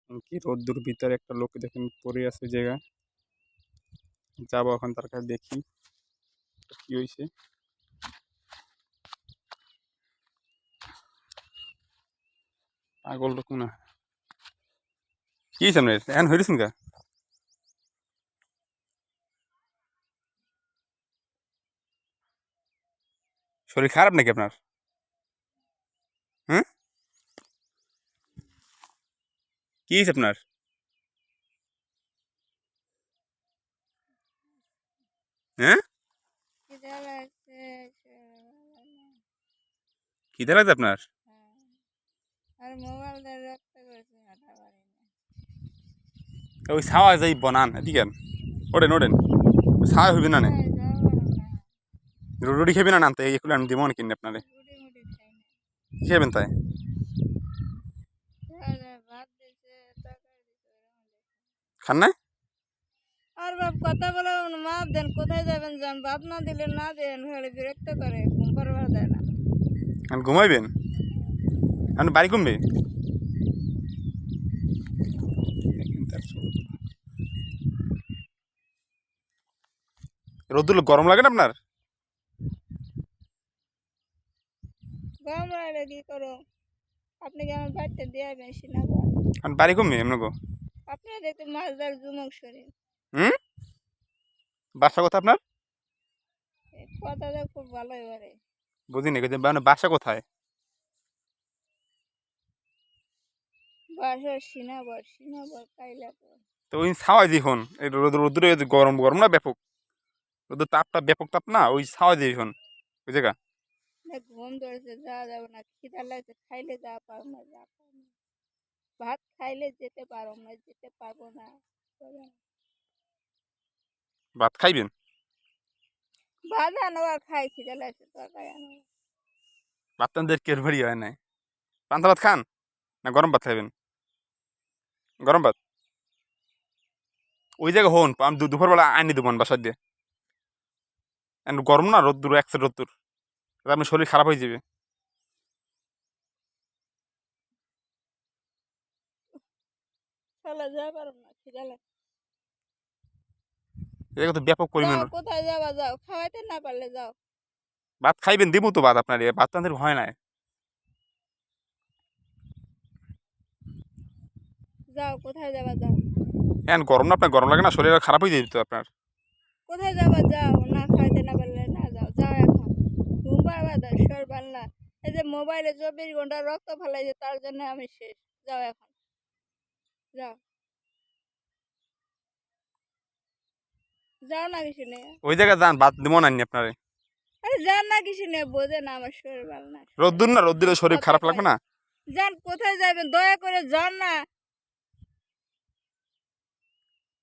কি রোদ্দুর ভিতরে একটা লোক দেখেন পড়ে আছে জায়গা। যাবো এখন তার কাছে দেখি কি হয়েছে। পাগল লোক না কি হয়েছে আপনার এখন হয়েছেন কা শরীর খারাপ নাকি আপনার? হ্যাঁ কি হয়েছে আপনার? হ্যাঁ খিদে লাগছে আপনার? ওই ছাওয়া যাই বনান এদিকে ওঠেন ওঠেন ছাওয়া হইবে না রুটি খাবি না নামতে এগুলো আমি দিব না কিনে আপনারে কি খাবেন তাই? খান না আর বাপ কথা বলে মাপ দেন কোথায় যাবেন যান বাপ না দিলে না দেন হলে বিরক্ত করে ঘুম পারবার দেয় না আমি ঘুমাইবেন আপনি বাড়ি কমবে রোদ্দুর গরম লাগে না আপনার? গরম লাগলে কি করো আপনি কি আমার বাড়িতে দিয়ে বেশি না আপনি বাড়ি কমবে এমন গো আপনি দেখতে মাছদার যুমক শরীর বাসা কোথায় আপনার? কথাটা খুব ভালো এবারে বুঝিনি বাসা কোথায়? বাসার সিনাবর কাইলাপুর তো ওই ছাওয়াই দেখুন এই রোদ্দুরে গরম গরম না ব্যাপক রোদ্দুর তাপটা ব্যাপক তাপ না ওই ছাওয়াই দেখুন ওই জায়গা ঘুম ধরেছে যাওয়া যাবে না খিদা লাগছে খাইলে যাওয়া পারবো না ভাত খাইলে যেতে পারবো না যেতে পারবো না ভাত খাইবেন? ভাত আনো আর খাই খিদা লাগছে তরকারি আনো ভাত টানদের কের ভারি হয় নাই পান্তা ভাত খান না গরম ভাত খাইবেন? গরম ভাত ওই জায়গা হন আমি দুপুরবেলা আনি দেবো বাসার দিয়ে গরম না রোদ্দুর একসাথে রোদ্দুর আপনার শরীর খারাপ হয়ে যাবে চলে যাওয়া পারবো না খিদা লাগছে এই তো ব্যাপক পরিমাণ কোথায় যাবা যাও খাওয়াইতে না পারলে যাও ভাত খাইবেন দিব তো ভাত আপনার ভাত তো আমাদের হয় না যাও কোথায় যাবা যাও হ্যাঁ গরম না আপনার গরম লাগে না শরীর খারাপ হয়ে যাবে তো আপনার কোথায় যাবা যাও না খাইতে না পারলে না যাও যাও এখন ঘুম পারবা দাও সর বাংলা এই যে মোবাইলে 24 ঘন্টা রক্ত ফেলাইছে তার জন্য আমি শেষ যাও এখন যাও যাও না কিছু নেই ওই জায়গায় যান ভাত দিব না আপনারে আরে যান না কিছু নেই বোঝে না আমার শরীর ভালো না রোদ্দুর না রোদ্দুরে শরীর খারাপ লাগবে না যান কোথায় যাবেন দয়া করে যান না